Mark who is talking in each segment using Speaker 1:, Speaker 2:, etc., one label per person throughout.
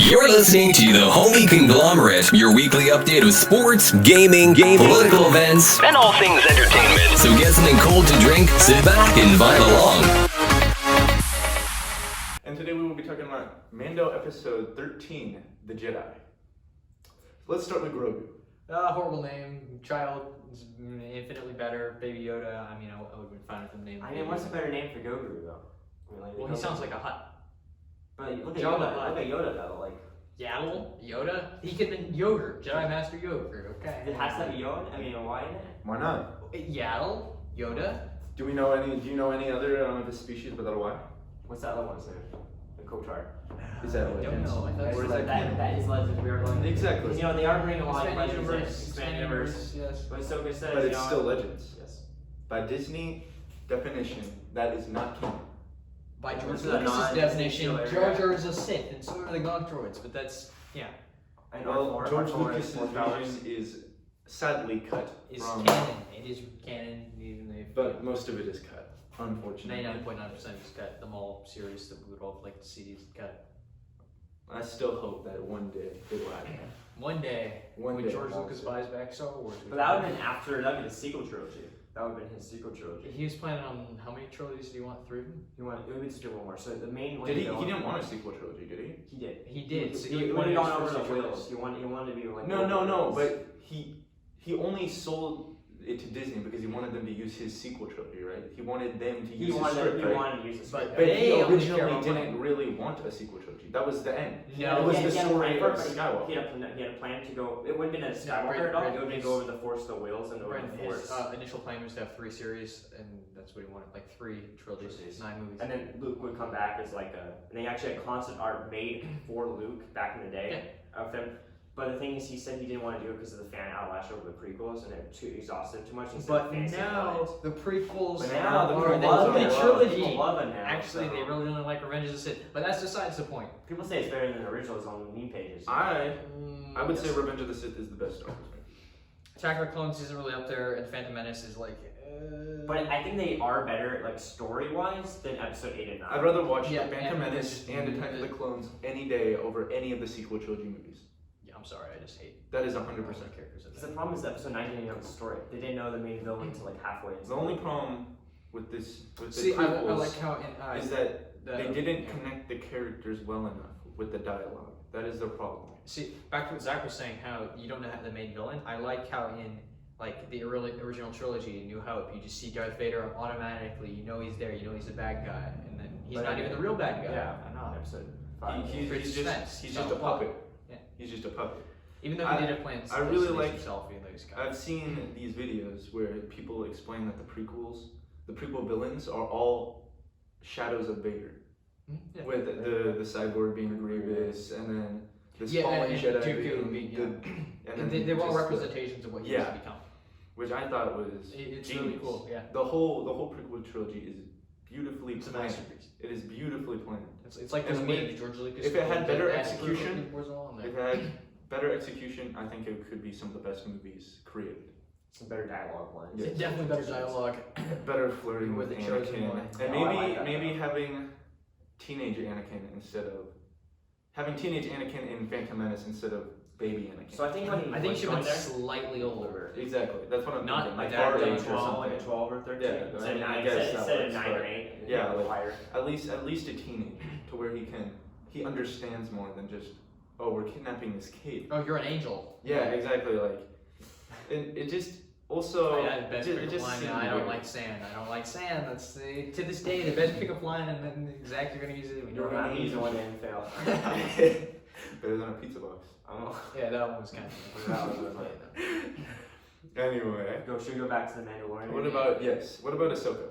Speaker 1: You're listening to the Homie Conglomerate, your weekly update of sports, gaming, political events, and all things entertainment. So get something cold to drink, sit back, and vibe along.
Speaker 2: And today we will be talking about Mando episode 13, The Jedi. Let's start with Grogu.
Speaker 3: Horrible name. Child is infinitely better. Baby Yoda. I mean, I would be fine with the name.
Speaker 4: I mean, what's a better name for Grogu though? I mean, like,
Speaker 3: Well, he sounds like a hut.
Speaker 4: But look at
Speaker 3: Jabba
Speaker 4: Yoda.
Speaker 3: the Hutt.
Speaker 4: Look at Yoda though. Like,
Speaker 3: Yaddle? Yoda? He could have been yogurt. Jedi Master Yogurt. Okay.
Speaker 4: it has to be Yoda. I mean, why not?
Speaker 2: Why not?
Speaker 3: Yaddle? Yoda?
Speaker 2: Do you know any other of his species without a Y?
Speaker 4: What's that other one's name? The Kotar.
Speaker 2: Is that
Speaker 3: I don't
Speaker 2: Legends?
Speaker 3: know. I thought
Speaker 2: Or
Speaker 3: it
Speaker 2: is
Speaker 3: was
Speaker 2: that
Speaker 4: That is Legends. We are going.
Speaker 2: Exactly.
Speaker 4: Because, you know, they are bringing a lot of
Speaker 3: Expanded
Speaker 4: Legends
Speaker 3: universe.
Speaker 4: in. Expanded universe.
Speaker 3: Yes.
Speaker 4: But Ahsoka says,
Speaker 2: But
Speaker 4: you
Speaker 2: it's
Speaker 4: know,
Speaker 2: still Legends.
Speaker 4: Yes.
Speaker 2: By Disney definition, that is not canon.
Speaker 3: By George
Speaker 4: This is a
Speaker 3: Lucas's
Speaker 4: non-Disney
Speaker 3: definition,
Speaker 4: show
Speaker 3: Jar
Speaker 4: area.
Speaker 3: Jar is a Sith, and so are the Gog Droids. But that's, yeah,
Speaker 4: And
Speaker 2: Well,
Speaker 4: R4,
Speaker 2: George
Speaker 4: R4
Speaker 2: Lucas's
Speaker 4: Force powers.
Speaker 2: vision is sadly cut
Speaker 3: it's
Speaker 2: from,
Speaker 3: canon. It is canon, even if
Speaker 2: but most of it is cut, unfortunately.
Speaker 3: 99.9% is cut. The Maul series that we would all like to see is cut.
Speaker 2: I still hope that one day it will happen.
Speaker 3: One day,
Speaker 2: One
Speaker 3: when
Speaker 2: day,
Speaker 3: George
Speaker 2: I'll
Speaker 3: Lucas
Speaker 2: say.
Speaker 3: buys back Star Wars.
Speaker 4: But that would have been after. That would be the sequel trilogy. That would have been his sequel trilogy.
Speaker 3: He was planning on how many trilogies do you want? 3 of them?
Speaker 4: He wanted. It would be just do one more. So the main one.
Speaker 2: Did he? He didn't want a sequel trilogy, did he?
Speaker 4: He did.
Speaker 3: He did. So
Speaker 4: He
Speaker 3: one
Speaker 4: wanted
Speaker 3: of
Speaker 4: on
Speaker 3: his
Speaker 4: over
Speaker 3: first
Speaker 4: the
Speaker 3: trilogies.
Speaker 4: wheels. He wanted to be like.
Speaker 2: No. But he only sold it to Disney because he wanted them to use his sequel trilogy, right? He wanted them to use his script,
Speaker 4: He
Speaker 2: right?
Speaker 4: wanted to use the script.
Speaker 2: But
Speaker 3: They
Speaker 2: he
Speaker 3: only
Speaker 2: originally
Speaker 3: care about
Speaker 2: didn't
Speaker 3: money.
Speaker 2: really want a sequel trilogy. That was the end.
Speaker 3: No,
Speaker 2: it was
Speaker 4: He
Speaker 2: the
Speaker 4: had a
Speaker 2: story
Speaker 4: plan
Speaker 2: of
Speaker 4: for it, but
Speaker 2: Skywalker.
Speaker 4: He had a plan to go. It wouldn't have been a Skywalker
Speaker 3: Brandon-
Speaker 4: at all.
Speaker 3: Brandon-
Speaker 4: It would have been go over the Force, the wheels, and over the
Speaker 3: His
Speaker 4: Force.
Speaker 3: initial plan was to have 3 series, and that's what he wanted, like 3 trilogies,
Speaker 4: Trilogies.
Speaker 3: 9 movies.
Speaker 4: And then Luke would come back as like a. And they actually had concept art made for Luke back in the day of them. But the thing is, he said he didn't want to do it because of the fan outlash over the prequels, and it too exhaustive too much. Instead
Speaker 3: But
Speaker 4: of fans
Speaker 3: now the prequels
Speaker 2: But
Speaker 3: are
Speaker 2: now the
Speaker 3: the
Speaker 2: prequels are
Speaker 3: ultimate
Speaker 2: love.
Speaker 3: trilogy.
Speaker 4: People love it now.
Speaker 3: Actually,
Speaker 4: so.
Speaker 3: they really don't like Revenge of the Sith, but that's besides the point.
Speaker 4: People say it's better than the originals on the meme pages.
Speaker 2: I would say
Speaker 3: Yes.
Speaker 2: Revenge of the Sith is the best Star Wars movie.
Speaker 3: Attack of the Clones isn't really up there, and Phantom Menace is like.
Speaker 4: But I think they are better, like story wise, than Episode 8 and 9.
Speaker 2: I'd rather watch
Speaker 3: Yeah,
Speaker 2: Phantom
Speaker 3: and
Speaker 2: Menace
Speaker 3: just-
Speaker 2: and Attack of the Clones any day over any of the sequel trilogy movies.
Speaker 3: Yeah, I'm sorry, I just hate.
Speaker 2: That is 100%.
Speaker 3: characters.
Speaker 4: Because the problem is that Episode 9 didn't know the story. They didn't know the main villain until like halfway. into
Speaker 2: The only problem with the
Speaker 3: See, I
Speaker 2: prequels
Speaker 3: like how in
Speaker 2: is that they didn't connect the characters well enough with the dialogue. That is their problem.
Speaker 3: See, back to what Zach was saying, how you don't have the main villain. I like how in like the original trilogy, in New Hope, you just see Darth Vader automatically. You know he's there. You know he's the bad guy, and then he's
Speaker 4: But
Speaker 3: not even the real bad guy.
Speaker 4: Yeah, I know. Episode 5.
Speaker 2: He's
Speaker 3: Creates suspense.
Speaker 2: just
Speaker 3: So,
Speaker 2: a puppet.
Speaker 3: yeah.
Speaker 2: He's just a puppet.
Speaker 3: Even though
Speaker 2: I-
Speaker 3: he did have plans.
Speaker 2: I
Speaker 3: to
Speaker 2: really
Speaker 3: seduce
Speaker 2: like-
Speaker 3: himself, even though he's kind
Speaker 2: I've seen these videos where people explain that the prequel villains are all shadows of Vader.
Speaker 3: yeah.
Speaker 2: With the cyborg being Grievous, and then the
Speaker 3: Yeah,
Speaker 2: fallen
Speaker 3: and
Speaker 2: Jedi
Speaker 3: Dooku
Speaker 2: being
Speaker 3: being,
Speaker 2: the,
Speaker 3: And they were all
Speaker 2: just the-
Speaker 3: representations of what he
Speaker 2: yeah.
Speaker 3: used to become.
Speaker 2: which I thought was
Speaker 3: It's
Speaker 2: genius.
Speaker 3: really cool. Yeah,
Speaker 2: The whole prequel trilogy is beautifully
Speaker 3: it's a
Speaker 2: planned.
Speaker 3: masterpiece.
Speaker 2: It is beautifully planned.
Speaker 3: It's like
Speaker 2: And
Speaker 3: those
Speaker 2: with-
Speaker 3: memes, George Lucas.
Speaker 2: if it had better
Speaker 3: films,
Speaker 2: execution,
Speaker 3: was all on there.
Speaker 2: If it had better execution, I think it could be some of the best movies created.
Speaker 4: Some better dialogue lines.
Speaker 2: Yes.
Speaker 3: Definitely better dialogue.
Speaker 2: Better flirting
Speaker 3: With
Speaker 2: with
Speaker 3: the chosen
Speaker 2: Anakin,
Speaker 3: one.
Speaker 2: and
Speaker 4: Oh, I like that,
Speaker 2: maybe
Speaker 4: though.
Speaker 2: having teenage Anakin instead of having teenage Anakin in Phantom Menace instead of baby Anakin.
Speaker 4: So I think when he
Speaker 3: I think
Speaker 4: was
Speaker 3: she
Speaker 4: going
Speaker 3: was
Speaker 4: there,
Speaker 3: slightly older.
Speaker 2: Exactly, that's what I'm
Speaker 3: Not
Speaker 2: thinking.
Speaker 3: my
Speaker 2: Like
Speaker 3: dad
Speaker 2: our
Speaker 3: did
Speaker 2: age or
Speaker 4: 12, like a
Speaker 2: something.
Speaker 4: 12 or 13.
Speaker 2: Yeah, I
Speaker 4: instead of
Speaker 2: mean, I
Speaker 4: 9,
Speaker 2: guess that
Speaker 4: instead of
Speaker 2: works,
Speaker 4: 9 or
Speaker 2: but-
Speaker 4: 8.
Speaker 2: Yeah, like-
Speaker 4: higher.
Speaker 2: At least a teenage to where he understands more than just, oh, we're kidnapping this kid.
Speaker 3: Oh, you're an angel.
Speaker 2: Yeah, exactly. Like it just also
Speaker 3: Oh, yeah, the best
Speaker 2: it
Speaker 3: pickup
Speaker 2: just
Speaker 3: line.
Speaker 2: seemed
Speaker 3: I don't
Speaker 2: weird.
Speaker 3: like sand. I don't like sand. That's to this day the best pickup line, and then Zach, you're gonna use it when
Speaker 4: You're
Speaker 3: you're
Speaker 4: not using one and fail.
Speaker 2: Better than a pizza box.
Speaker 3: Yeah, that one was kind of.
Speaker 4: That was good.
Speaker 2: Anyway,
Speaker 4: Should we go back to the Mandalorian?
Speaker 2: what about Ahsoka?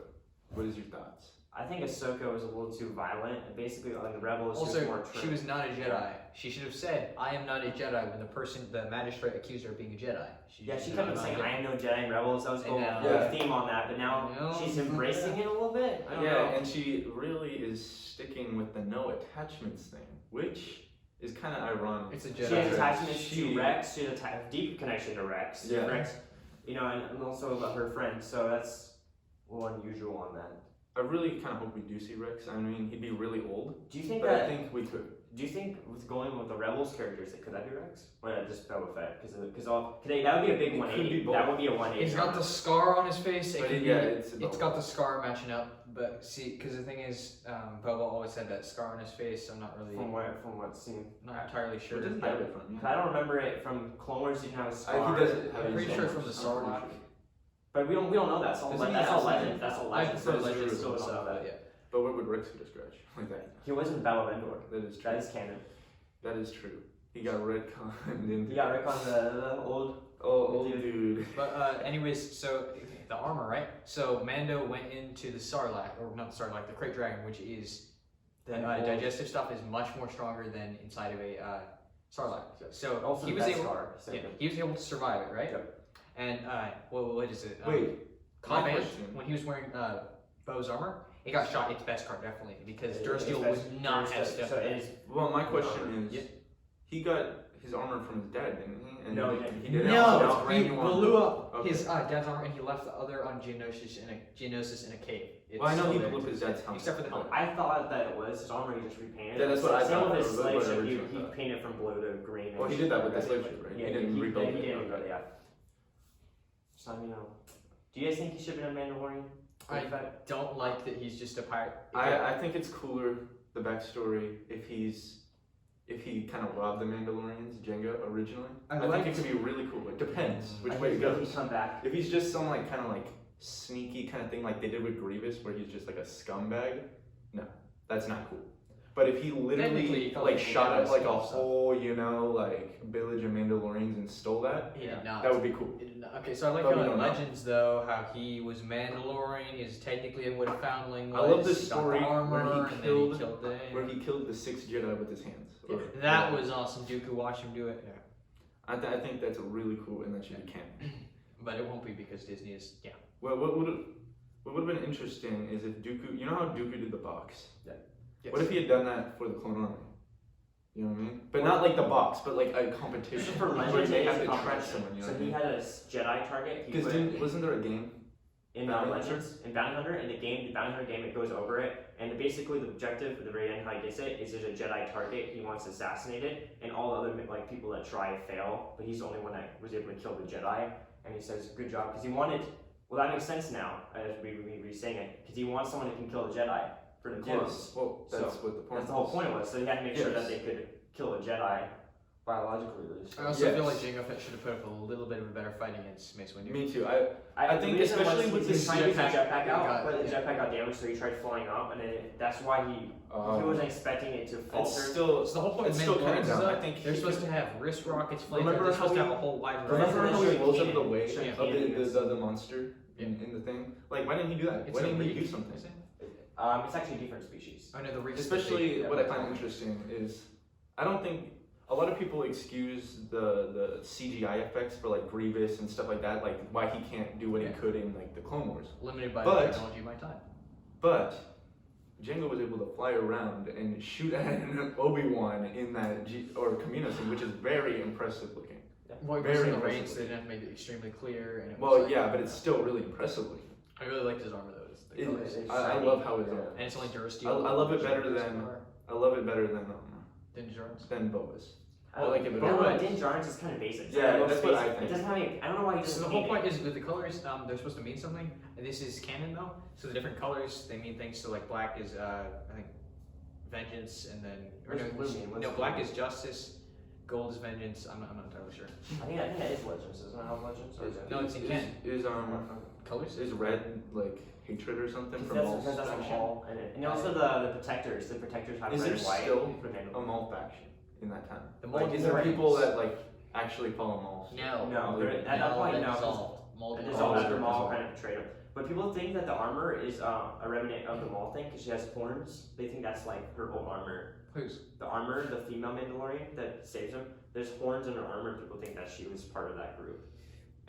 Speaker 2: What is your thoughts?
Speaker 4: I think Ahsoka was a little too violent. And basically, like the Rebels, she was
Speaker 3: Also,
Speaker 4: more
Speaker 3: she was not a Jedi. She should have said, "I am not a Jedi." When the magistrate accused her of being a Jedi.
Speaker 4: She
Speaker 3: just
Speaker 4: kept
Speaker 3: said,
Speaker 4: on
Speaker 3: "I'm
Speaker 4: saying,
Speaker 3: not a
Speaker 4: "I am no Jedi." In Rebels, that was
Speaker 3: I
Speaker 4: going
Speaker 3: know.
Speaker 2: Yeah.
Speaker 4: theme on that. But now
Speaker 3: I know.
Speaker 4: she's embracing it a little bit. I don't
Speaker 2: Yeah,
Speaker 4: know.
Speaker 2: and she really is sticking with the no attachments thing, which is kind of ironic.
Speaker 3: It's a
Speaker 4: She
Speaker 3: Jedi.
Speaker 4: has attachments
Speaker 2: She-
Speaker 4: to Rex. She has a deep connection to Rex.
Speaker 2: Yeah.
Speaker 4: Rex, you know, and also about her friend. So that's a little unusual on that.
Speaker 2: I really kind of hope we do see Rex. I mean, he'd be really old,
Speaker 4: Do you think
Speaker 2: but I
Speaker 4: that?
Speaker 2: think we could.
Speaker 4: Do you think with going with the Rebels characters, could that be Rex? Or just Boba Fett? Because that would be a big 180. That would be a 180.
Speaker 3: He's got the scar on his face.
Speaker 2: It's
Speaker 3: got the scar matching up. But see, because the thing is, Boba always had that scar on his face. I'm not really
Speaker 4: from what scene.
Speaker 3: Not entirely sure.
Speaker 2: Where does he get it from?
Speaker 4: I don't remember it from Clone Wars. He didn't have a scar.
Speaker 2: He doesn't.
Speaker 3: I'm pretty sure from the Sarlacc.
Speaker 4: But we don't know that. That's all legend. That's all legend.
Speaker 3: So legend
Speaker 4: still
Speaker 3: and stuff.
Speaker 4: that.
Speaker 3: Yeah.
Speaker 2: But what would Rex get a scratch like that?
Speaker 4: He wasn't in Battle of Endor.
Speaker 2: That is true.
Speaker 4: That is canon.
Speaker 2: That is true. He got retconned into.
Speaker 4: He got retconned the old.
Speaker 2: Old dude.
Speaker 3: But anyways, so the armor, right? So Mando went into the Sarlacc, or not the Sarlacc, the Krayt Dragon, which is the digestive stuff is much more stronger than inside of a Sarlacc. So
Speaker 4: also
Speaker 3: he was able to survive it, right?
Speaker 4: Yep.
Speaker 3: And what is it?
Speaker 2: Wait.
Speaker 3: Cobb when he was wearing Bo's armor, it got shot. Its best card definitely because Durasteel was not as stiff.
Speaker 2: Well, my question is, he got his armor from his dad, didn't he? And
Speaker 4: No,
Speaker 2: he didn't.
Speaker 3: No, he blew up his dad's armor and he left the other on Geonosis in a cave.
Speaker 2: Well, I know he blew up his dad's helmet.
Speaker 3: Except for the helmet.
Speaker 4: I thought that it was his armor. He just repainted.
Speaker 2: Yeah, that's what I thought.
Speaker 4: Same with his slave ship. He painted from blue to green.
Speaker 2: Well, he did that with the slave ship, right?
Speaker 4: Yeah,
Speaker 2: he didn't rebuild it.
Speaker 4: He didn't rebuild it. Yeah. So do you guys think he should be a Mandalorian?
Speaker 3: I don't like that he's just a pirate.
Speaker 2: I think it's cooler, the backstory, if he kind of robbed the Mandalorians, Jango, originally. I think it could be really cool. It depends which way it goes.
Speaker 4: Come back.
Speaker 2: If he's just some kind of sneaky kind of thing like they did with Grievous, where he's just like a scumbag, no, that's not cool. But if he literally shot up a whole, village of Mandalorians and stole that,
Speaker 3: he did not.
Speaker 2: That would be cool.
Speaker 3: He did not. Okay, so I like how in Legends though, how he was Mandalorian, is technically what a foundling was.
Speaker 2: I love the story
Speaker 3: where
Speaker 2: he killed the 6 Jedi with his hands.
Speaker 3: That was awesome. Dooku, watch him do it.
Speaker 2: Yeah. I think that's really cool, and that should be canon.
Speaker 3: But it won't be because Disney is
Speaker 2: Well, what would have been interesting is if Dooku, you know how Dooku did the box?
Speaker 3: Yeah. Yes.
Speaker 2: What if he had done that for the Clone Army? You know what I mean? But not like the box, but like a competition.
Speaker 4: For
Speaker 2: where they have to track someone.
Speaker 4: So he had a Jedi target.
Speaker 2: Because wasn't there a game?
Speaker 4: In Legends, in Bounty Hunter, in the Bounty Hunter game, it goes over it, and basically the objective at the very end, how he gets it, is there's a Jedi target, he wants assassinated, and all the other people that try fail, but he's the only one that was able to kill the Jedi, and he says, good job, because he wanted, well that makes sense now, as we saying it, because he wants someone who can kill the Jedi for the clones.
Speaker 2: Yes, well, that's what the point was.
Speaker 4: That's the whole point was, so he had to make sure that they could kill a Jedi biologically.
Speaker 3: I also feel like Jango Fett should have put up a little bit of a better fight against Mace Windu.
Speaker 2: Me too. I think especially with the
Speaker 4: jetpack out, but the jetpack got damaged, so he tried flying up, and then that's why he wasn't expecting it to falter.
Speaker 3: So the whole point of Mandalorians is I think they're supposed to have wrist rockets, flamethrowers. They're supposed to have a whole wide variety.
Speaker 2: Remember how he blows up the way of the monster in the thing? Like, why didn't he do that? Why didn't he do something?
Speaker 4: It's actually a different species.
Speaker 3: I know the reason.
Speaker 2: Especially what I find interesting is, I don't think a lot of people excuse the CGI effects for Grievous and stuff like that, like why he can't do what he could in the Clone Wars.
Speaker 3: Limited by the technology of my time.
Speaker 2: But Jango was able to fly around and shoot at an Obi-Wan in that Camino scene, which is very impressive looking.
Speaker 3: Well, very the range, they didn't have to make it extremely clear. And
Speaker 2: but it's still really impressive looking.
Speaker 3: I really liked his armor though.
Speaker 2: I love how his armor.
Speaker 3: And it's only Durasteel.
Speaker 2: I love it better than than Boba's.
Speaker 4: I like it better. Din Djarin's is kind of basic.
Speaker 2: Yeah, that's what I think.
Speaker 4: It doesn't have any. I don't know why he doesn't.
Speaker 3: So the whole point is with the colors, they're supposed to mean something. And this is canon though, so the different colors they mean things. So black is I think vengeance, and then black is justice, gold is vengeance. I'm not entirely sure.
Speaker 4: I think that is Legends. Isn't it how Legends?
Speaker 3: No, it's in canon.
Speaker 2: Is
Speaker 3: colors?
Speaker 2: Is red hatred or something from
Speaker 4: Maul faction? And also the protectors. The protectors have red and white.
Speaker 2: Is there still a Maul faction in that time?
Speaker 3: Is
Speaker 2: there people that actually follow Maul?
Speaker 3: No.
Speaker 4: At that point, no.
Speaker 3: Maul
Speaker 4: dissolved after Maul kind of betrayed him. But people think that the armor is a remnant of the Maul thing because she has horns. They think that's her old armor.
Speaker 3: Whose?
Speaker 4: The armor, the female Mandalorian that saves him. There's horns in her armor. People think that she was part of that group.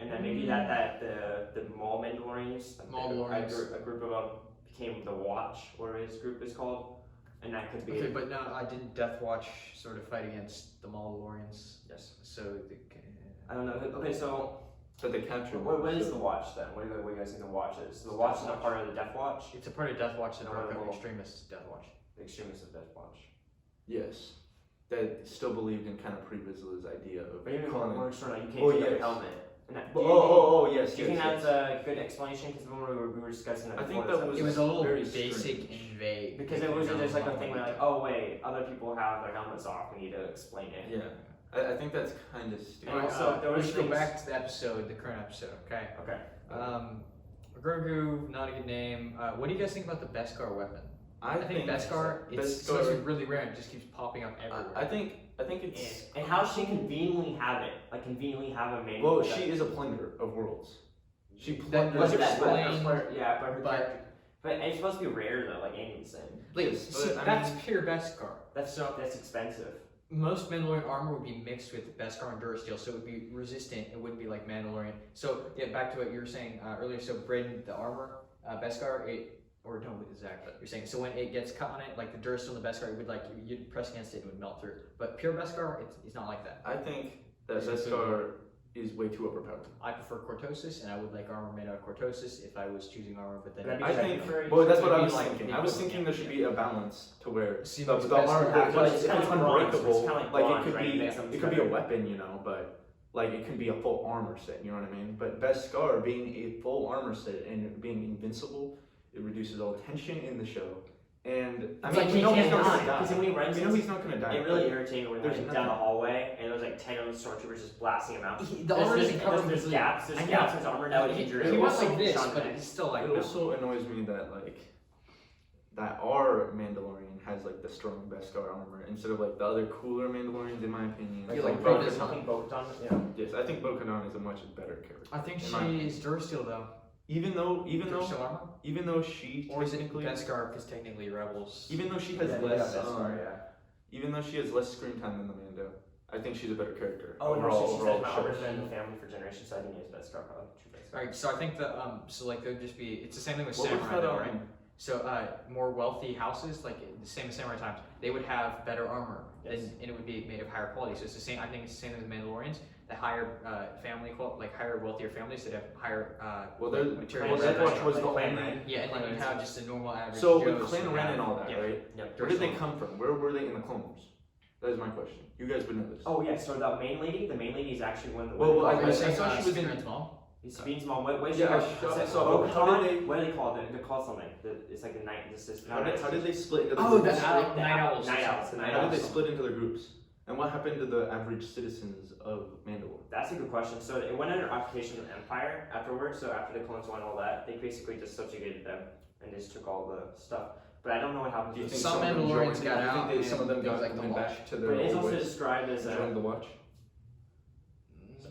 Speaker 4: And then maybe that the Maul Mandalorians, a group of them became the Watch, or his group is called, and that could be.
Speaker 3: Okay, but no, I didn't Death Watch sort of fight against the Mandalorians.
Speaker 4: Yes.
Speaker 3: So
Speaker 4: I don't know. Okay, so.
Speaker 2: But they captured.
Speaker 4: What is the Watch then? What do you guys think the Watch is? The Watch is not part of the Death Watch.
Speaker 3: It's a part of Death Watch that broke up extremists. Death Watch.
Speaker 4: The extremists of Death Watch.
Speaker 2: Yes. that still believed in kind of Pre-Vizsla's idea of
Speaker 4: But even
Speaker 2: calling
Speaker 4: more
Speaker 2: it.
Speaker 4: sort of you can't
Speaker 2: Oh,
Speaker 4: take out
Speaker 2: yes.
Speaker 4: your helmet. And that,
Speaker 2: Yes.
Speaker 4: Do you think that's a good explanation? Because when we were discussing that
Speaker 2: I think
Speaker 4: before,
Speaker 2: that was
Speaker 3: It was a little
Speaker 2: very
Speaker 3: basic
Speaker 2: strange.
Speaker 3: and vague.
Speaker 4: because it wasn't just like a thing where like, oh wait, other people have their helmets off. We need to explain it.
Speaker 2: Yeah, I think that's kind of stupid.
Speaker 4: And also, there
Speaker 3: we
Speaker 4: was
Speaker 3: should go
Speaker 4: things-
Speaker 3: back to the episode, the current episode, okay?
Speaker 4: Okay.
Speaker 3: Grogu, not a good name. What do you guys think about the Beskar weapon? I think Beskar, it's
Speaker 2: Beskar-
Speaker 3: supposed to be really rare and it just keeps popping up everywhere.
Speaker 2: I think it's.
Speaker 4: And how she conveniently have it, like conveniently have a main.
Speaker 2: Well, she is a plunder of worlds. She
Speaker 3: That
Speaker 2: plunders.
Speaker 3: was
Speaker 4: But
Speaker 3: explained,
Speaker 4: yeah, but her
Speaker 3: but-
Speaker 4: character. But it's supposed to be rare though, like Amy was saying.
Speaker 3: like,
Speaker 2: Yes,
Speaker 3: see,
Speaker 2: but I
Speaker 3: that's
Speaker 2: mean-
Speaker 3: pure Beskar.
Speaker 4: That's expensive.
Speaker 3: Most Mandalorian armor would be mixed with Beskar and Durasteel, so it would be resistant. It wouldn't be like Mandalorian. So yeah, back to what you were saying earlier. So Braden, the armor, Beskar, or no, Zach, you're saying so when it gets cut on it, like the Durasteel and the Beskar, it would like you'd press against it, it would melt through. But pure Beskar, it's not like that.
Speaker 2: I think that
Speaker 3: It's
Speaker 2: Beskar is way too overpowered.
Speaker 3: I prefer Cortosis, and I would like armor made out of Cortosis if I was choosing armor. But then
Speaker 4: That'd be
Speaker 2: I think.
Speaker 4: very-
Speaker 2: Well, that's what
Speaker 3: It'd
Speaker 2: I
Speaker 3: be
Speaker 2: was
Speaker 3: like
Speaker 2: thinking.
Speaker 3: the
Speaker 2: I was
Speaker 3: equivalent,
Speaker 2: thinking there should be a balance to where
Speaker 3: See,
Speaker 2: the
Speaker 3: what's
Speaker 2: armor,
Speaker 3: Beskar-
Speaker 2: but
Speaker 4: it's
Speaker 2: if
Speaker 4: kind
Speaker 2: it's
Speaker 4: of like bronze,
Speaker 2: unbreakable,
Speaker 4: it's kind of like
Speaker 2: like
Speaker 4: bronze,
Speaker 2: it could
Speaker 4: right?
Speaker 2: be,
Speaker 4: Mix them
Speaker 2: it could be a
Speaker 4: together.
Speaker 2: weapon, you know, but like it could be a full armor set. You know what I mean? But Beskar being a full armor set and being invincible, it reduces all tension in the show. And I
Speaker 4: It's
Speaker 2: mean,
Speaker 4: like
Speaker 2: we know
Speaker 4: he
Speaker 2: he's
Speaker 4: can't
Speaker 2: not
Speaker 4: die,
Speaker 2: gonna die.
Speaker 4: because when he runs
Speaker 2: We know
Speaker 4: into-
Speaker 2: he's not gonna die.
Speaker 4: It really irritated me when we
Speaker 2: There's
Speaker 4: went down the
Speaker 2: nothing.
Speaker 4: hallway and there was like 10 of the stormtroopers just blasting him out.
Speaker 3: The armor doesn't cover him
Speaker 4: There's
Speaker 3: completely.
Speaker 4: gaps. There's
Speaker 3: I know.
Speaker 4: gaps in his armor that would
Speaker 3: He
Speaker 4: injure
Speaker 3: went
Speaker 2: also
Speaker 3: like this,
Speaker 4: Sean
Speaker 3: but
Speaker 4: Penn.
Speaker 3: it's still like
Speaker 2: It also annoys me that that our Mandalorian has like the strong Beskar armor instead of like the other cooler Mandalorians, in my opinion.
Speaker 3: Yeah, like
Speaker 2: Bo-
Speaker 3: Bo-Katan.
Speaker 4: Something Bo-Katan. Yeah.
Speaker 2: Yes, I think Bo-Katan is a much better character.
Speaker 3: I think
Speaker 2: in my opinion.
Speaker 3: she's Durasteel though.
Speaker 2: Even though she
Speaker 3: Or is it
Speaker 2: technically,
Speaker 3: Beskar because technically Rebels.
Speaker 2: even though she has
Speaker 4: Yeah,
Speaker 2: less,
Speaker 4: yeah.
Speaker 2: even though she has less screen time than the Mando, I think she's a better character.
Speaker 4: Oh,
Speaker 2: overall,
Speaker 4: no, she
Speaker 2: overall
Speaker 4: said my
Speaker 2: show.
Speaker 4: armor's been in the family for generations, so I think it's Beskar probably. True Beskar.
Speaker 3: Alright, so I think the so like there'd just be it's the same thing with
Speaker 2: What was
Speaker 3: samurai
Speaker 2: that,
Speaker 3: though, right? So more wealthy houses, like the same as samurai times, they would have better armor,
Speaker 4: Yes.
Speaker 3: and it would be made of higher quality. So it's the same. I think it's the same with Mandalorians. The higher higher wealthier families that have higher
Speaker 2: Well,
Speaker 3: materials.
Speaker 2: Death Watch was the
Speaker 4: Clan
Speaker 2: only.
Speaker 4: Ren.
Speaker 3: Yeah, and then you have just a normal average.
Speaker 2: So with
Speaker 3: Joes
Speaker 2: Clan
Speaker 3: who
Speaker 2: Ren
Speaker 3: have-
Speaker 2: and all that,
Speaker 3: yeah.
Speaker 2: right?
Speaker 4: Yep.
Speaker 2: Where did they come from? Where were they in the Clone Wars? That is my question. You guys would know this.
Speaker 4: Oh yeah, so the main lady is actually one of the.
Speaker 2: Well,
Speaker 3: Are
Speaker 2: I
Speaker 3: you
Speaker 2: guess-
Speaker 3: saying
Speaker 2: thought she was in-
Speaker 3: Sabine mom?
Speaker 4: It's Sabine's mom. What is she
Speaker 2: Yeah,
Speaker 4: called?
Speaker 2: I saw-
Speaker 4: Bo-Katan?
Speaker 2: how did they-
Speaker 4: What do they call it? They're called something. It's like the night.
Speaker 2: How did they split into the
Speaker 3: Oh,
Speaker 2: groups?
Speaker 3: the Night Owls.
Speaker 4: Night Owls. The Night
Speaker 2: How did they
Speaker 4: Owls.
Speaker 2: split into their groups? And what happened to the average citizens of Mandalore?
Speaker 4: That's a good question. So it went under occupation of the Empire afterwards. So after the clones won all that, they basically just subjugated them and just took all the stuff. But I don't know what happened
Speaker 2: Do you
Speaker 4: to
Speaker 2: think
Speaker 3: Some
Speaker 2: some of them
Speaker 3: Mandalorians
Speaker 2: joined-
Speaker 3: got
Speaker 2: do you
Speaker 3: out
Speaker 2: think some of them
Speaker 3: and
Speaker 2: got
Speaker 3: things like the
Speaker 2: went
Speaker 3: Watch.
Speaker 2: back to
Speaker 4: But
Speaker 2: their
Speaker 4: it's
Speaker 2: old
Speaker 4: also
Speaker 2: ways?
Speaker 4: described as
Speaker 2: Joined the Watch?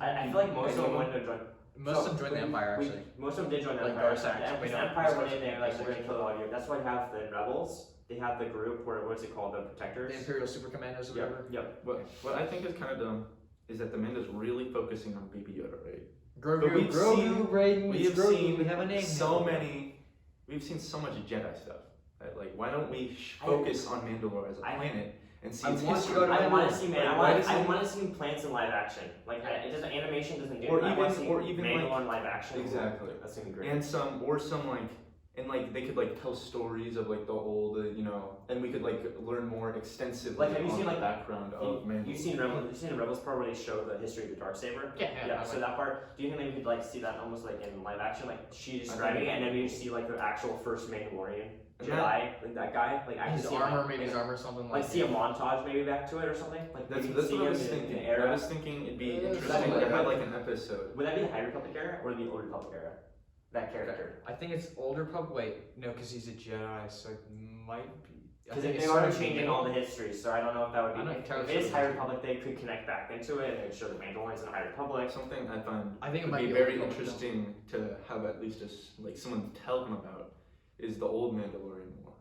Speaker 4: I feel like most of them went to join.
Speaker 3: Most of them joined the Empire
Speaker 4: we-
Speaker 3: actually.
Speaker 4: Most of them did join the
Speaker 3: Like
Speaker 4: Empire.
Speaker 3: Garsax, we
Speaker 4: The
Speaker 3: know.
Speaker 4: Empire went in there like
Speaker 3: Garsax.
Speaker 4: we're gonna kill all of you. That's why you have the rebels. They have the group where what's it called, the protectors.
Speaker 3: The Imperial Super Commandos or
Speaker 2: Yeah.
Speaker 3: whatever.
Speaker 4: Yep.
Speaker 2: What I think is kind of dumb is that the Mando's really focusing on Baby Yoda, right?
Speaker 3: Grogu,
Speaker 2: But we've seen-
Speaker 3: Braden,
Speaker 2: We
Speaker 3: it's
Speaker 2: have
Speaker 3: Grogu,
Speaker 2: seen
Speaker 3: we have a name
Speaker 2: so
Speaker 3: now.
Speaker 2: many. We've seen so much Jedi stuff. Right? Like, why don't we focus on Mandalore as a planet and see
Speaker 3: I
Speaker 2: its
Speaker 3: want to
Speaker 2: history?
Speaker 3: go to
Speaker 4: I want to see man.
Speaker 2: Why
Speaker 4: I
Speaker 2: doesn't-
Speaker 4: want to see plants in live action. Like it doesn't animation doesn't do
Speaker 2: Or
Speaker 4: it. I want to see
Speaker 2: even- or even, like-
Speaker 4: Mandalorian live action.
Speaker 2: Exactly.
Speaker 4: That's gonna be great.
Speaker 2: And some like they could like tell stories of like the old, and we could like learn more extensively
Speaker 4: Like, have you
Speaker 2: on
Speaker 4: seen,
Speaker 2: the
Speaker 4: like,
Speaker 2: background of Mandalore.
Speaker 4: You've seen the Rebels part where they show the history of the Darksaber?
Speaker 3: Yeah.
Speaker 4: So that part, do you think maybe we could like see that almost like in live action, like she
Speaker 2: I
Speaker 4: describing
Speaker 2: think-
Speaker 4: it, and then we see like the actual first Mandalorian
Speaker 2: I'm
Speaker 4: Jedi, like that guy, like
Speaker 3: His
Speaker 4: see
Speaker 3: armor,
Speaker 4: him,
Speaker 3: maybe his armor, something
Speaker 4: like
Speaker 3: like
Speaker 4: see a montage maybe back to it or something. Like
Speaker 2: That's
Speaker 4: maybe see
Speaker 2: what I
Speaker 4: him
Speaker 2: was
Speaker 4: in
Speaker 2: thinking.
Speaker 4: an era.
Speaker 2: I was thinking it'd be
Speaker 3: Yeah,
Speaker 2: interesting
Speaker 3: something
Speaker 2: to have
Speaker 3: like
Speaker 2: like an episode.
Speaker 4: Would that be the High Republic era or the Old Republic era? That character.
Speaker 3: I think it's older wait, no, because he's a Jedi, so it might be. I
Speaker 4: Because
Speaker 3: think
Speaker 4: they
Speaker 3: it's
Speaker 4: already
Speaker 3: sort of
Speaker 4: changing
Speaker 3: middle.
Speaker 4: all the history, so I don't know if that would
Speaker 3: I'm not
Speaker 4: be.
Speaker 3: entirely
Speaker 4: If it is
Speaker 3: sure.
Speaker 4: High Republic, they could connect back into it and it would show the Mandalorians in the High Republic.
Speaker 2: Something I find
Speaker 3: I think it
Speaker 2: would
Speaker 3: might
Speaker 2: be
Speaker 3: be
Speaker 2: very
Speaker 3: Old Republic,
Speaker 2: interesting to have at least like someone tell him about is the old Mandalorian War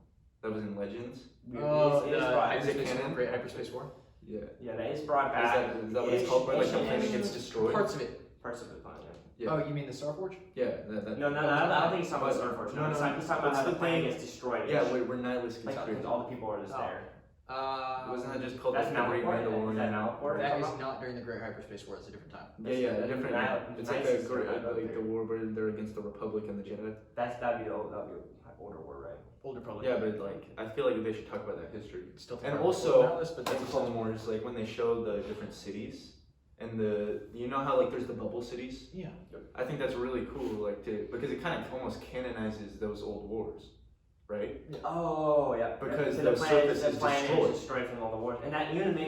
Speaker 2: that was in Legends.
Speaker 3: Oh,
Speaker 4: It is
Speaker 3: the
Speaker 4: brought-
Speaker 2: is it
Speaker 3: hyperspace
Speaker 2: canon?
Speaker 3: war, Great Hyperspace War.
Speaker 2: Yeah.
Speaker 4: Yeah, that is brought
Speaker 2: Is
Speaker 4: back.
Speaker 2: that what it's called? Where like the planet
Speaker 4: Ish.
Speaker 2: gets destroyed?
Speaker 3: Parts of it.
Speaker 4: Parts of it, fine, yeah.
Speaker 2: Yeah.
Speaker 3: Oh, you mean the Star Forge?
Speaker 2: Yeah. That,
Speaker 4: No, I don't think he's talking about Star Forge. No,
Speaker 2: No,
Speaker 4: he's
Speaker 2: no,
Speaker 4: talking about
Speaker 2: what's
Speaker 4: how the
Speaker 2: the
Speaker 4: planet
Speaker 2: thing?
Speaker 4: gets destroyed.
Speaker 2: Yeah, where Nihilus
Speaker 4: Like,
Speaker 2: gets created.
Speaker 4: all the people are just
Speaker 2: Oh.
Speaker 4: there.
Speaker 2: Wasn't that just called
Speaker 4: That's
Speaker 2: like, the Great
Speaker 4: Malachor?
Speaker 2: Mandalorian?
Speaker 4: Is that Malachor?
Speaker 3: That is not during the Great Hyperspace War. It's a different time.
Speaker 2: Yeah,
Speaker 4: That's-
Speaker 2: different.
Speaker 4: Nihil-
Speaker 2: It's like
Speaker 4: Nihilus
Speaker 2: a
Speaker 4: is
Speaker 2: great,
Speaker 4: not up
Speaker 2: like
Speaker 4: there.
Speaker 2: the war where they're against the Republic and the Jedi.
Speaker 4: That'd be the old older war, right?
Speaker 3: Older probably.
Speaker 2: Yeah, but like I feel like they should talk about that history.
Speaker 3: Still
Speaker 2: And
Speaker 3: talk
Speaker 2: also
Speaker 3: about this, but
Speaker 2: in
Speaker 3: that's
Speaker 2: Clone Wars, like when they show the different cities and you know how like there's the bubble cities.
Speaker 3: Yeah.
Speaker 2: I think that's really cool, like because it kind of almost canonizes those old wars, right?
Speaker 4: Oh yeah,
Speaker 2: Because
Speaker 4: the
Speaker 2: the
Speaker 4: planet,
Speaker 2: surface
Speaker 4: the
Speaker 2: is
Speaker 4: planet
Speaker 2: destroyed.
Speaker 4: is destroyed from all the wars, and that even the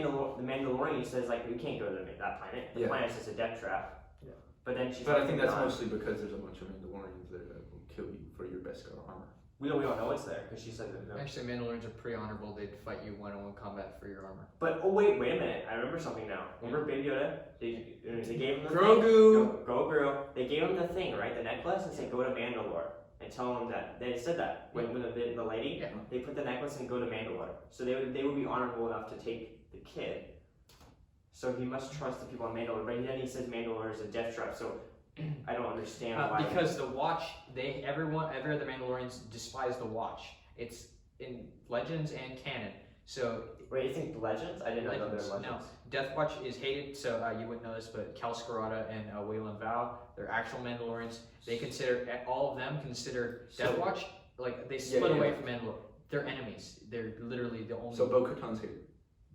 Speaker 4: Mandalorian says like we can't go to that planet. The
Speaker 2: Yeah.
Speaker 4: planet's just a death trap.
Speaker 3: Yeah.
Speaker 4: But then she's.
Speaker 2: But I think that's
Speaker 4: not.
Speaker 2: mostly because there's a bunch of Mandalorians there that will kill you for your best armor.
Speaker 4: We don't know it's there because she said that. No.
Speaker 3: Actually, Mandalorians are pretty honorable. They'd fight you one-on-one combat for your armor.
Speaker 4: But wait a minute! I remember something now. Remember Baby Yoda? They gave him the
Speaker 3: Grogu.
Speaker 4: thing. Grogu. They gave him the thing, right? The necklace, and said go to Mandalore and tell him that they said that when the lady
Speaker 3: Yeah.
Speaker 4: they put the necklace and go to Mandalore. So they would be honorable enough to take the kid. So he must trust the people on Mandalore. But then he says Mandalore is a death trap. So I don't understand why.
Speaker 3: Because the Watch, every other Mandalorians despise the Watch. It's in Legends and canon. So
Speaker 4: Wait, you think Legends? I didn't know there were Legends.
Speaker 3: No, Death Watch is hated. So you wouldn't know this, but Cal Scarata and Waylon Val, they're actual Mandalorians. They consider all of them consider Death Watch like they split away from Mandalore. They're enemies. They're literally the only.
Speaker 2: So Bo-Katan's here.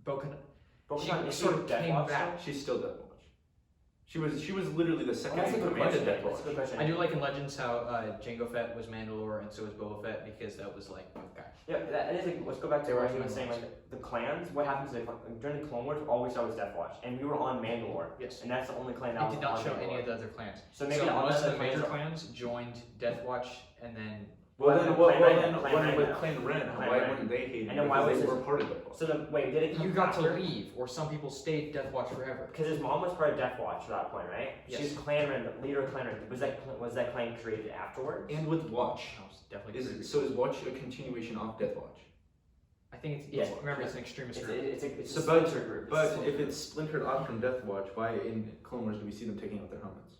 Speaker 4: Bo-Katan is
Speaker 3: sort of
Speaker 4: Death
Speaker 3: came
Speaker 4: Watch
Speaker 3: back.
Speaker 4: still?
Speaker 2: She's still Death Watch. She was literally the second
Speaker 4: That's a
Speaker 2: in
Speaker 4: good
Speaker 2: command
Speaker 4: question.
Speaker 2: of Death
Speaker 4: That's
Speaker 2: Watch.
Speaker 4: a good question.
Speaker 3: I do like in Legends how Jango Fett was Mandalore and so was Boba Fett because that was like okay.
Speaker 4: Yeah, that is like, let's go back to
Speaker 3: They were
Speaker 4: what you were
Speaker 3: Mandalorians.
Speaker 4: saying, like the clans, what happens is, like, during the Clone Wars, all we saw was Death Watch, and we were on Mandalore,
Speaker 3: Yes.
Speaker 4: and that's the only clan that
Speaker 3: It
Speaker 4: was
Speaker 3: did not
Speaker 4: on
Speaker 3: show
Speaker 4: Mandalore.
Speaker 3: any of the other clans.
Speaker 4: So maybe all
Speaker 3: most
Speaker 4: the
Speaker 3: of the
Speaker 4: other
Speaker 3: major
Speaker 4: clans
Speaker 3: clans joined Death Watch and then
Speaker 2: Well,
Speaker 4: Clan
Speaker 2: then,
Speaker 4: Ren,
Speaker 2: with Clan Ren,
Speaker 4: Clan
Speaker 2: why
Speaker 4: Ren.
Speaker 2: wouldn't they hate him?
Speaker 4: And then why
Speaker 2: Because
Speaker 4: was
Speaker 2: they
Speaker 4: his-
Speaker 2: were part of Death Watch.
Speaker 4: So wait, did it come
Speaker 3: you got
Speaker 4: after?
Speaker 3: to leave, or some people stayed Death Watch forever.
Speaker 4: Because his mom was part of Death Watch at that point, right?
Speaker 3: Yes.
Speaker 4: She's Clan Ren, the leader of Clan Ren. Was that clan created afterwards?
Speaker 2: And with Watch.
Speaker 3: That was definitely
Speaker 2: Is Watch a continuation of Death Watch?
Speaker 3: I think it's
Speaker 4: Yeah.
Speaker 3: remember it's an extremist group.
Speaker 4: It's
Speaker 2: So,
Speaker 4: a
Speaker 2: but
Speaker 4: splinter group.
Speaker 2: but if it's splintered off from Death Watch, why in Clone Wars do we see them taking out their helmets?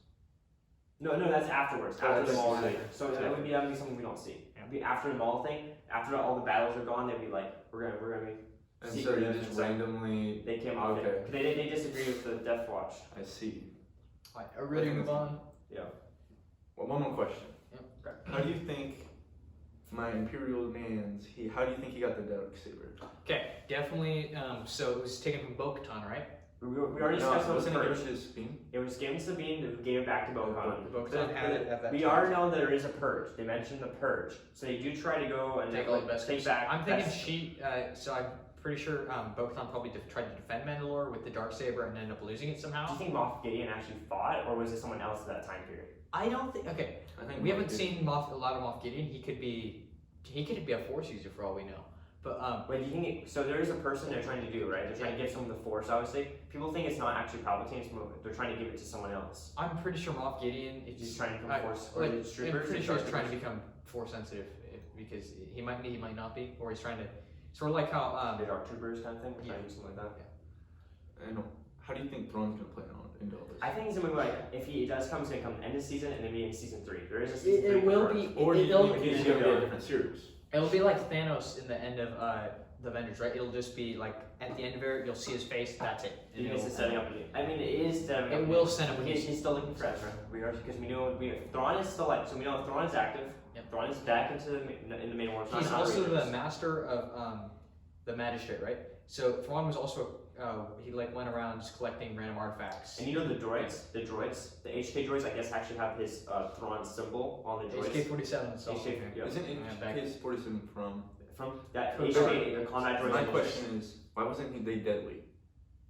Speaker 4: No, that's afterwards.
Speaker 2: Oh,
Speaker 4: After the
Speaker 2: that's
Speaker 4: Maul
Speaker 2: later.
Speaker 4: thing. So that would be something we don't see. It'd be after the Maul thing, after all the battles are gone, they'd be like, we're gonna make
Speaker 2: And
Speaker 4: secret
Speaker 2: so they
Speaker 4: agents.
Speaker 2: just randomly.
Speaker 4: They came off
Speaker 2: Okay.
Speaker 4: it. 'Cause they disagree with the Death Watch.
Speaker 2: I see.
Speaker 3: Alright, are we ready to move on?
Speaker 2: Well, one more question.
Speaker 3: Yep.
Speaker 2: How do you think my Imperial man's how do you think he got the dark saber?
Speaker 3: Okay, definitely. So it was taken from Bo-Katan, right?
Speaker 4: We already
Speaker 2: No,
Speaker 4: discussed
Speaker 2: wasn't
Speaker 4: the
Speaker 2: it
Speaker 4: purge.
Speaker 2: given to Sabine?
Speaker 4: It was given to Sabine who gave it back to Bo-Katan.
Speaker 3: Bo-Katan had it at that
Speaker 4: We
Speaker 3: time.
Speaker 4: already know there is a purge. They mentioned the purge. So they do try to go and
Speaker 3: Take all the best.
Speaker 4: take back.
Speaker 3: I'm thinking
Speaker 4: best-
Speaker 3: so I'm pretty sure Bo-Katan probably tried to defend Mandalore with the darksaber and ended up losing it
Speaker 4: Do
Speaker 3: somehow.
Speaker 4: you think Moff Gideon actually fought, or was it someone else at that time period?
Speaker 3: I don't think. Okay,
Speaker 2: I think
Speaker 3: we haven't
Speaker 2: Moff
Speaker 3: seen a lot of Moff Gideon. He could be a Force user for all we know. But
Speaker 4: Wait, do you think so? There is a person they're trying to do, right? They're trying to give someone the Force. Obviously, people think it's not actually Palpatine. They're trying to give it to someone else.
Speaker 3: I'm pretty sure Moff Gideon is
Speaker 4: He's trying to become Force. Or
Speaker 3: like,
Speaker 4: his
Speaker 3: I'm
Speaker 4: troopers.
Speaker 3: pretty sure he's trying to become Force sensitive because he might be, he might not be, or he's trying to sort of like how
Speaker 4: the Dark Troopers kind of thing. We're
Speaker 3: yeah.
Speaker 4: trying to do something like that.
Speaker 2: I know. How do you think Thrawn's gonna play on into all this?
Speaker 4: I think he's gonna be like, if he does come, he's gonna come end of season and maybe in season 3. There is a season 3.
Speaker 3: it will
Speaker 4: confirmed.
Speaker 3: be.
Speaker 2: Or do you
Speaker 3: It'll,
Speaker 2: think he's gonna be a different series?
Speaker 3: it'll be like Thanos in the end of the Avengers, right? It'll just be like at the end of it, you'll see his face. That's it.
Speaker 4: He needs to setting up again. I mean, it is setting up.
Speaker 3: It will set up
Speaker 4: He's still looking for Ezra. We are because we know Thrawn is still like, so we know Thrawn is active.
Speaker 3: Yep.
Speaker 4: Thrawn is back into the main war.
Speaker 3: He's also the master of the magistrate, right? So Thrawn was also he like went around just collecting random artifacts.
Speaker 4: And you know the droids, the HK droids, I guess actually have his Thrawn symbol on the droids.
Speaker 3: HK-47 is also
Speaker 4: HK, yeah.
Speaker 2: Isn't
Speaker 3: back.
Speaker 2: HK-47 from?
Speaker 4: From that
Speaker 3: From
Speaker 4: HK, the combat droids.
Speaker 2: My question is, why wasn't they deadly?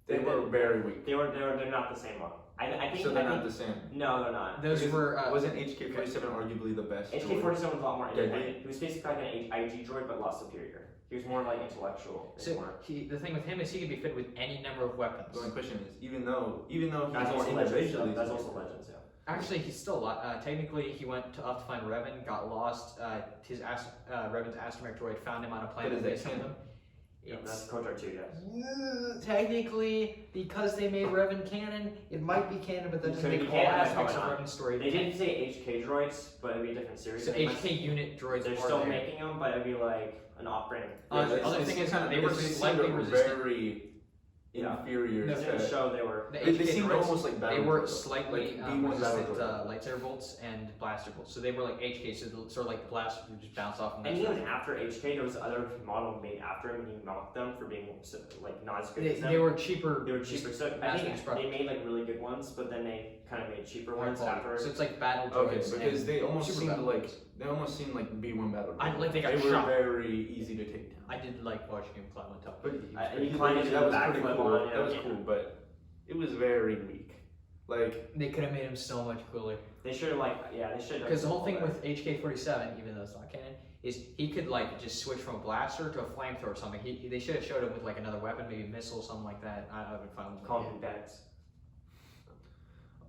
Speaker 2: They were very weak.
Speaker 4: They're not the same one. I think.
Speaker 2: So they're not the same.
Speaker 4: No, they're not.
Speaker 3: Those were
Speaker 2: Wasn't HK-47 arguably the best?
Speaker 4: HK-47 was a lot more
Speaker 2: Deadly?
Speaker 4: independent. He was basically like an IG droid, but a lot superior. He was more like intellectual.
Speaker 3: so the thing with him is he could be fit with any number of weapons.
Speaker 2: The only question is, even though he's
Speaker 4: That's
Speaker 2: more
Speaker 4: also Legends.
Speaker 2: individually,
Speaker 4: That's also Legends, yeah.
Speaker 3: Actually, he's still alive. Technically, he went up to find Revan, got lost. Revan's astromech droid found him on a planet.
Speaker 2: is that
Speaker 3: based on
Speaker 2: canon?
Speaker 3: him.
Speaker 4: That's KOTOR 2, yes.
Speaker 3: Technically, because they made Revan canon, it might be canon, but that doesn't
Speaker 4: Could be
Speaker 3: make all
Speaker 4: canon, that's
Speaker 3: aspects of
Speaker 4: probably not.
Speaker 3: Revan's story.
Speaker 4: They didn't say HK droids, but it'd be a different series.
Speaker 3: So
Speaker 4: They might-
Speaker 3: HK unit droids
Speaker 4: They're
Speaker 3: are
Speaker 4: still
Speaker 3: there.
Speaker 4: making them, but it'd be like an off-brand.
Speaker 3: The other thing is they were slightly resistant.
Speaker 2: very inferior.
Speaker 3: No,
Speaker 4: to show they were.
Speaker 2: They seemed almost like
Speaker 3: They
Speaker 2: battle
Speaker 3: were
Speaker 2: droids.
Speaker 3: slightly
Speaker 2: like B1 battle
Speaker 3: resistant
Speaker 2: droids.
Speaker 3: lightsaber bolts and blaster bolts. So they were like HK, so sort of like the blast would just bounce off.
Speaker 4: And even after HK, there was other model made after him, and he mocked them for being like not as good as them.
Speaker 3: They were cheaper.
Speaker 4: They were cheaper. So I think they made like really good ones, but then they kind of made cheaper ones after.
Speaker 3: So it's like battle
Speaker 2: Okay,
Speaker 3: droids.
Speaker 2: because
Speaker 3: and
Speaker 2: they almost
Speaker 3: super
Speaker 2: seemed
Speaker 3: battle
Speaker 2: like
Speaker 3: droids.
Speaker 2: B1 battle droids.
Speaker 3: I like they got
Speaker 2: were
Speaker 3: shot.
Speaker 2: very easy to take down.
Speaker 3: I did like watching him climb on top.
Speaker 2: But
Speaker 4: and he climbed into
Speaker 2: that
Speaker 4: the
Speaker 2: was pretty
Speaker 4: backflip
Speaker 2: cool.
Speaker 4: on,
Speaker 2: That was cool, but it was very weak. Like
Speaker 3: they could have made him so much cooler.
Speaker 4: They should have they should have.
Speaker 3: Because the whole thing with HK-47, even though it's not canon, is he could like just switch from a blaster to a flamethrower or something. They should have showed him with like another weapon, maybe a missile, something like that. I would have been fine with
Speaker 4: call him beds.